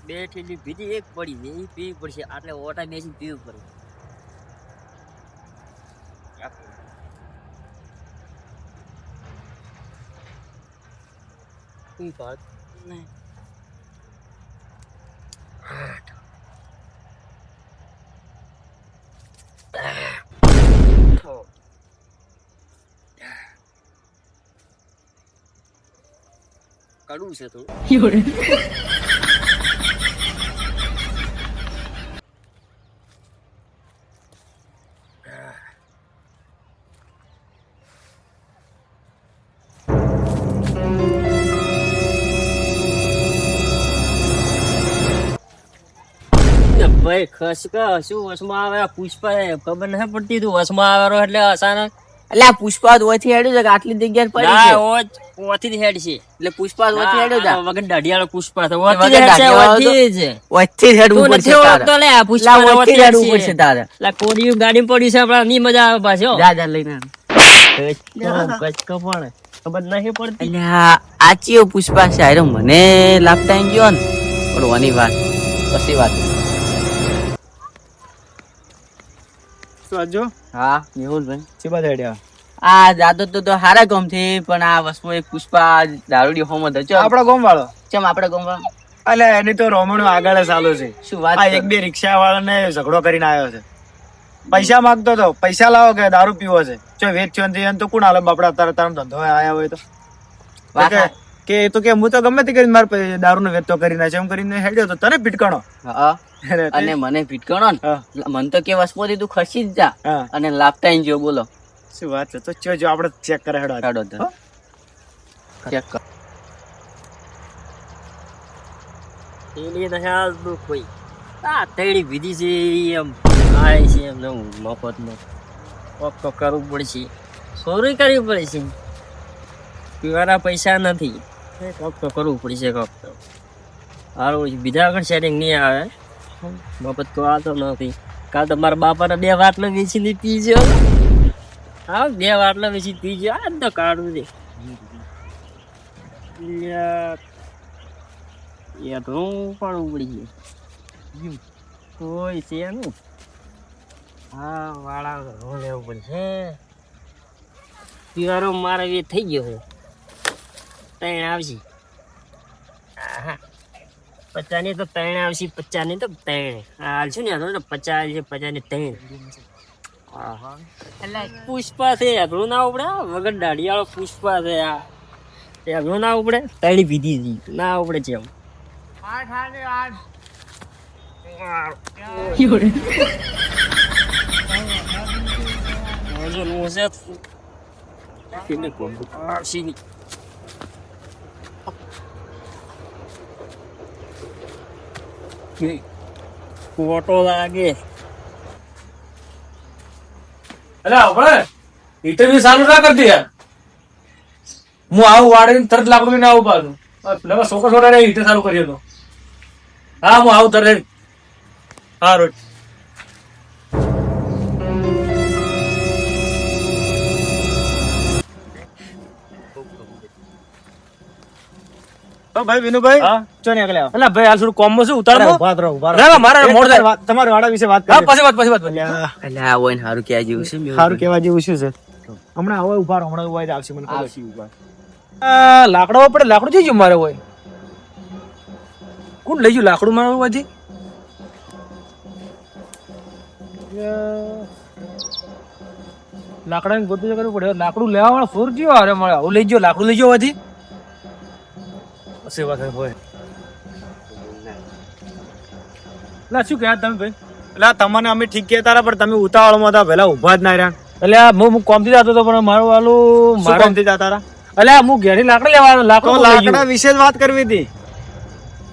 બે થેલી બીજી એક પડી છે એ પીવી પડશે એટલે ઓટા બેસી પીવું પડે કોઈ વાત નહીં કડવું છે થોડું ભાઈ ખસકા શું વસમાં આવે પુષ્પા ખબર નથી પડતી તું વસમાં આવેલો એટલે અચાનક એટલે આ પુષ્પા ઓથી હેડ્યું છે કે આટલી જગ્યાએ પડી છે ઓથી હેડ છે એટલે પુષ્પા ઓથી હેડ્યો છે વગર દાઢિયાળો પુષ્પા તો વગર ઓથી હેડવું પડશે તારે તો લે આ પુષ્પા ઓથી હેડવું પડશે તારે એટલે કોડિયું ગાડી પડી છે આપડા ની મજા આવે પાછો જા લઈને ખબર નહીં પડતી એટલે આ ચિયો પુષ્પા છે આયરો મને લાગતા એમ ગયો ને પણ વાની વાત પછી વાત વાજો હા મેહુલભાઈ ચીબા દેડ્યા આ જાતો તો હારા ગામ થી પણ આ વસ્તુ એક પુષ્પા દારૂડી હોમ હતો આપડા ગામ વાળો ચમ આપડા ગામ વાળો અલે એની તો રોમણો આગળ ચાલુ છે શું વાત આ એક બે રિક્ષા વાળાને ઝઘડો કરીને આવ્યો છે પૈસા માંગતો તો પૈસા લાવો કે દારૂ પીવો છે જો વેચ છો તો કોણ આલે બાપડા તારા તારો ધંધો આયા હોય તો કે એ તો કે હું તો ગમે તે કરીને મારે દારૂ નો વેચતો કરીને છે એમ કરીને હેડ્યો તો તને પીટકાણો હા અને મને પીટકાણો ને મને તો કે વસપોથી તું ખસી જ જા અને લાપતા જો બોલો શું વાત છે તો જો આપણે ચેક કરે હેડો ચેક કર એની નહાલ દુખ કોઈ આ તેડી વિધિ છે એમ આય છે એમ મફતમાં કોક તો કરવું પડશે સોરી કરવી પડશે પીવાના પૈસા નથી કોક તો કરવું પડશે કોક તો સારું બીજા આગળ સેટિંગ નહીં આવે મફત તો આવતો નથી કાલ તો મારા બાપાને 2 વાટલા વેચીને પીજો હા 2 વાટલા વેચી પીજો આ તો કાઢું છે એ તો પણ ઉપડી ગયું કોઈ છે નું હા વાળા ઘણું લેવું પડશે પીવાનો મારે એ થઈ ગયો છે ત્રણ આવશે હા 50 ની તો ત્રણ આવશે 50 ની તો ત્રણ હાલશું ને તો 50 છે 50 ની ત્રણ એટલે પુષ્પા છે અઘરું ના ઉપડે વગર દાઢિયાળો પુષ્પા છે આ અઘરું ના ઉપડે ત્રણ પીધી ના ઉપડે છે એમ 8 ફોટો લાગે અલા હવે ઇન્ટરવ્યુ ચાલુ ના કરતી યાર હું આવું વાડીને તરત લાકડું લઈને આવું પાછું પેલા છોકરા હીટર ચાલુ કર્યો હતો હા હું આવું તરત હા રોજ ભાઈ વિનુભાઈ હા ચો ને આગળ આવો અલા ભાઈ હાલ થોડું કોમ છે ઉતાર ઉભા રહો મારે મોડ થાય તમારા વાડા વિશે વાત હા કરી પછી વાત એટલે આ હોય ને સારું ક્યાં જેવું છે સારું કેવા જેવું શું છે હમણાં હવે ઉભા રહો હમણાં ઉભા આવશે મને ખબર આવશે ઉભા લાકડો પડે લાકડું જઈ ગયું મારે હોય કોણ લઈ ગયું લાકડું મારે હોવાથી લાકડાની ગોતું કરવું પડે લાકડું લેવા વાળો ફોર ગયો અરે મળે આવું લઈ ગયો લાકડું લઈ ગયો હોવાથી સેવા કરે હોય લા શું કહ્યા તમે ભાઈ એટલે તમને અમે ઠીક કહેતા હતા પણ તમે ઉતાવળમાં હતા પેલા ઉભા જ ના રહ્યા એટલે હું કોમથી જતો હતો પણ મારું વાલું શું કામથી જતા હતા એટલે હું ઘેરી લાકડા લેવા લાકડું લાકડા વિશે જ વાત કરવી હતી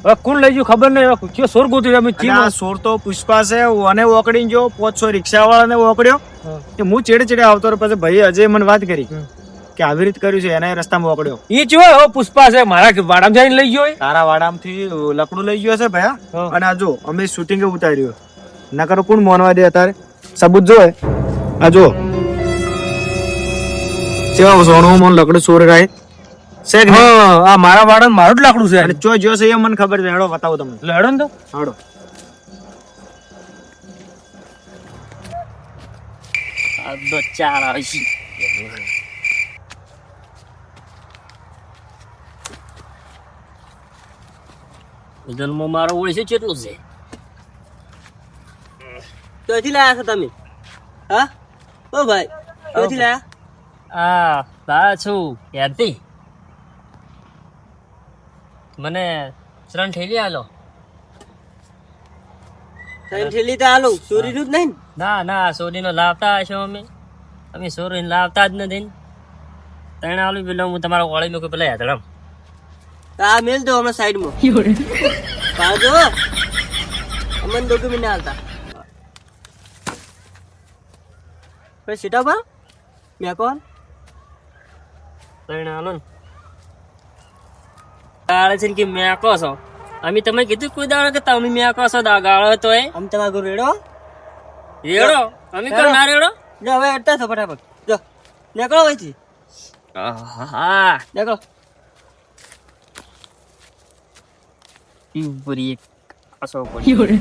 હવે કોણ લઈ ગયું ખબર નહીં કયો સોર ગોતું અમે સોર તો પુષ્પા છે અને ઓકડી ગયો 500 રિક્ષા વાળાને ઓકડ્યો કે હું ચેડે ચેડે આવતો પછી ભાઈ અજય મને વાત કરી કે આવી રીતે કર્યું છે એના રસ્તામાં ઓકડ્યો એ જો પુષ્પા છે મારા વાડામાં જઈને લઈ ગયો તારા વાડામાંથી લકડું લઈ ગયો છે ભયા અને આ જો અમે શૂટિંગ ઉતાર્યું નકર કોણ મોનવા દે અત્યારે સબૂત જો આ જો સેવા સોનું મોન લકડું ચોર રાય છે કે નહીં? હા આ મારા વાડા મારું જ લાકડું છે અને ચો જો છે એ મને ખબર છે. હેડો બતાવો તમને. એટલે હેડો ને તો હેડો. આ તો 4 આવે છે. વજનમાં મારો ઓળશે કેટલું છે? ક્યાંથી લાયા છો તમે? હા ઓ ભાઈ ક્યાંથી લાયા? આ બા છું યાદથી મને 3 ઠેલી આલો. ત્રણ થેલી તો આલું ચોરીનું જ નહીં ને? ના ના સોરીનો લાવતા હશો અમે સોરીને લાવતા જ નથી. 3 આલુ પેલો હું તમારા ઓળી મૂકી પેલા યાદરામ. તો આ મેલ દો હમણાં સાઈડમાં પાડજો અમને ડોક્યુમેન્ટ ના હાલતા કોઈ સીટા પર મેં કોણ 3 આલો ને ગાળે છે ને કે મેકો છો. અમે તમે કીધું કોઈ દાડો કે તમે મેકો છો ગાળો તો એ આમ તમારો ઘર રેડો રેડો અમે કોણ ના રેડો. જો હવે અડતા છો ફટાફટ જો નીકળો અહીંથી હા નીકળો પૂરી એક આસો પડી.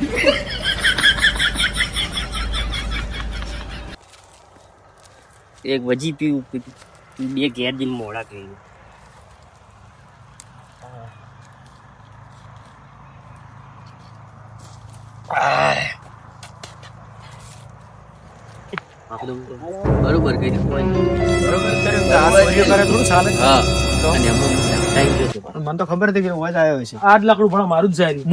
એક વજી પીવું 2 ઘેર દિન મોડા કર્યું. બરોબર કરી બરોબર કર્યું કે આ સોરીઓ કરે થોડું ચાલે. હા અને અમુક ટાઈમ જોતો મને તો ખબર હતી કે હું જ આવ્યો છે. 8 લાકડું ભણા મારું જ છે હારી.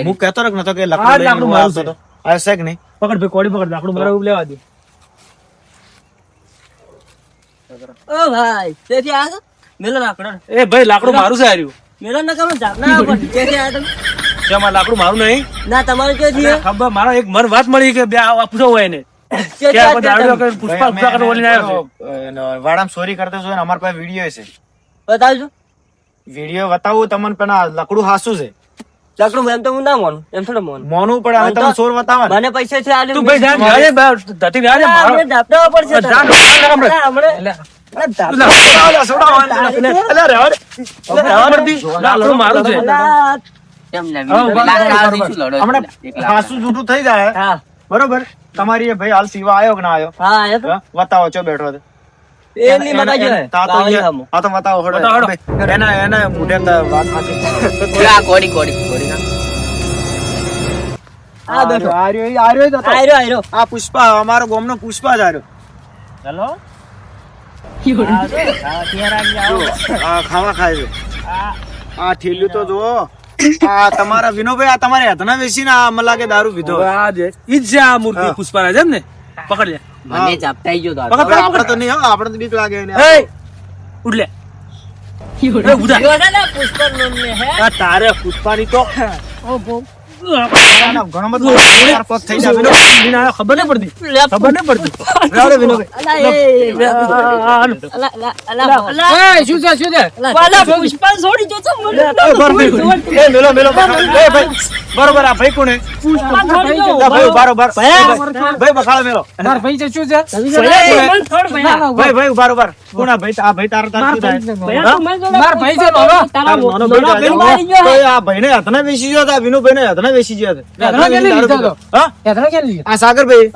હું કહેતો રખ નતો કે આ લાકડું લાકડું લઈને મારું આવતો છે. હતો. આવ્યો છે કે નહીં? પકડ ભાઈ કોડી પકડ લાકડું મારે લેવા દે. ઓ ભાઈ તેથી આ છો મેલો લાકડો એ ભાઈ લાકડું મારું છે હાર્યું. મેલો ના કમ જાપના પર તેથી આ તમે જેમાં લાકડું મારું નહીં. ના તમારું ક્યાંથી હે? ખબર મારો એક મન વાત મળી કે બે આ પૂછો હોય એને ક્યાંથી કે આ આપણે દારૂ તમે? વગર પુષ્પા પુષ્પા કરીને બોલીને આવ્યો છે. વાડામાં ચોરી કરતો છો ને અમારા પાસે વિડીયો છે. બતાવજો વિડીયો બતાવું તમને પેલા લકડું હાસું છે. લાકડું એમ તો હું ના માનું એમ થોડું માનું મોનું પડે હવે તમે ચોર બતાવો ને. મને પૈસા છે આલે તું ભાઈ જાન જાજે ધતી જાજે મારો આપણે જાપના પડશે જાન હમણાં. ના, હમણાં એટલે અરે જાપ- રહેવા પડતી. લાકડું મારું છે. અલા, કેમ ને હા, લાકડા આવીશું લડો હમણાં હાસું જૂઠું થઈ જાય હા બરોબર. તમારી એ ભાઈ હાલ સીવા આવ્યો કે ના આવ્યો? હા એ તો હા? બતાવો છો બેઠો છે. એની મતાજો હે. તા તો લાવવાની અહીંયા- સામું. હા તો બતાવો હળો. બતાવો, એના મોઢે તો વાત સાચી. આ કોડી આ બેઠો આયરો આ પુષ્પા અમારો ગામનો પુષ્પા જ આર્યો. હેલો આ ખાવા ખાય છે. આ ઠેલ્યું તો જુઓ. આ તમારા વિનોભાઈ આ તમારે હાથના વેચીને આ મને લાગે દારૂ પીધો. આ જે ઈ જ છે આ મૂર્તિ પુષ્પારાજ એમ ને. પકડ લે. મને જાપટાઈ ગયો તો હવે આપણે તો નહીં હો, આપણે તો બીક લાગે એને. એ ઉઠ લે. એ ઉધા. પુષ્પર નામને હે આ તારે પુષ્પાની તો આના ઘણો બધો ચાર પગ થઈ જાય. વિના ખબર નહીં પડતી. ખબર નહીં પડતી. રાવડે વિનોભાઈ. અલા એ શું છે શું છે? વાલા પુષ્પા છોડી જો તો મને એ મેલો મેલો બખાડો. એ ભાઈ બરોબર આ ભાઈ કોને? પુષ્પા છોડી જો આ ભાઈ બરોબર ભાઈ બખાડો મેલો. માર ભાઈ છે શું છે? મને છોડ ભયા ભાઈ બરોબર કોણ આ ભાઈ? આ ભાઈ તારો તાર શું થાય? ભયા તું મને જોડે માર ભાઈ છે મારો. તારા નાનો મોનો ભાઈ પેલો મારી ગયો તો હે. આ ભાઈને હાથના વેચી ગયો હતા. વિનુભાઈને હાથના વેચી ગયો હતા. હાથના કેટલી દારૂ લીધો પીધો. હા? યાત્રા ક્યાં લીધી? આ સાગરભાઈ.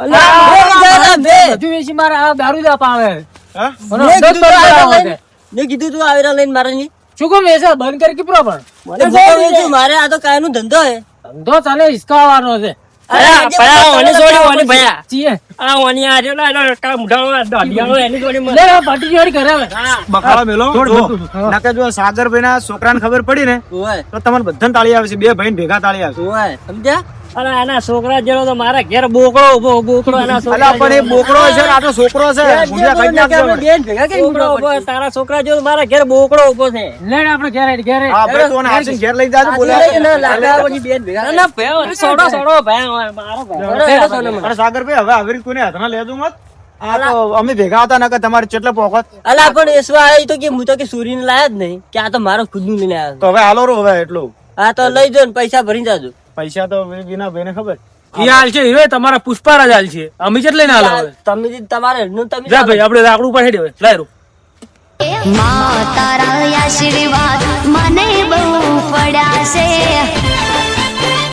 બધું વેચી મારે આ દારૂ જ અપાવે. હા? મને દસ તો આવે છે. મેં કીધું તું આવેરા લઈને મારે નહીં શું કામ વેચે? બંધ કરી કે પૂરો પણ. મને ભૂખ વેચું, મારે આ તો કાયનો ધંધો હે ધંધો ચાલે હિસકાવાનો છે. ભયા ઓની છોડી ઓની ભયા ચીએ. આ ઓની આ જો ના કા મુઢાળો દોડિયાળો એની જોડી મને લે આ પાટી જોડી કરે હવે. બખાડો મેલો. છોડ જો, બધું. હા. નકે જો સાગરભાઈ ના છોકરાને ખબર પડી ને ઓય તો તમને બધાને તાળી આવે છે. બે ભાઈ ભેગા તાળી આવે છે. ઓય સમજ્યા અરે આના છોકરા જેવો તો મારા ઘેર બોકડો ઉભો બોકડો એના અલા પણ એ બોકડો છે ને આ તો છોકરો છે. ગુંડિયા ખાઈ નાખશે આપણે મને. બેન ભેગા કરી બોકડો ઉભો તારા છોકરા જેવો મારા ઘેર બોકડો ઉભો છે લે ને આપણે ઘેર ઘેર. હા ભાઈ તું આને હાથે ઘેર લઈ જાજો બોલે. ના લાગા પછી બેન ભેગા ના ભયા સોડો સોડો ભયા મારો ભયા અરે સાગરભાઈ હવે આવી રીતે કોઈને હાથના લેજો મત. આ તો અમે ભેગા હતા નકર તમારે કેટલે પોખત. અલા પણ એસવા આવી તો કે હું તો કે સુરીને લાયા જ નહીં કે આ તો મારો ખુદનું લઈને આવ્યો તો હવે હાલો રો હવે એટલું. આ તો લઈ જો ને પૈસા ભરી જાજો પૈસા તો વિના ભાઈને ખબર. ઈ હાલ છે હીરો તમારા પુષ્પારાજ હાલ છે. અમે જેટ લઈને હાલો હવે. તમે તમારે નું તમે જા ભાઈ આપણે લાકડું ઉપર હેડે હવે. લાય રો. માતારા આશીર્વાદ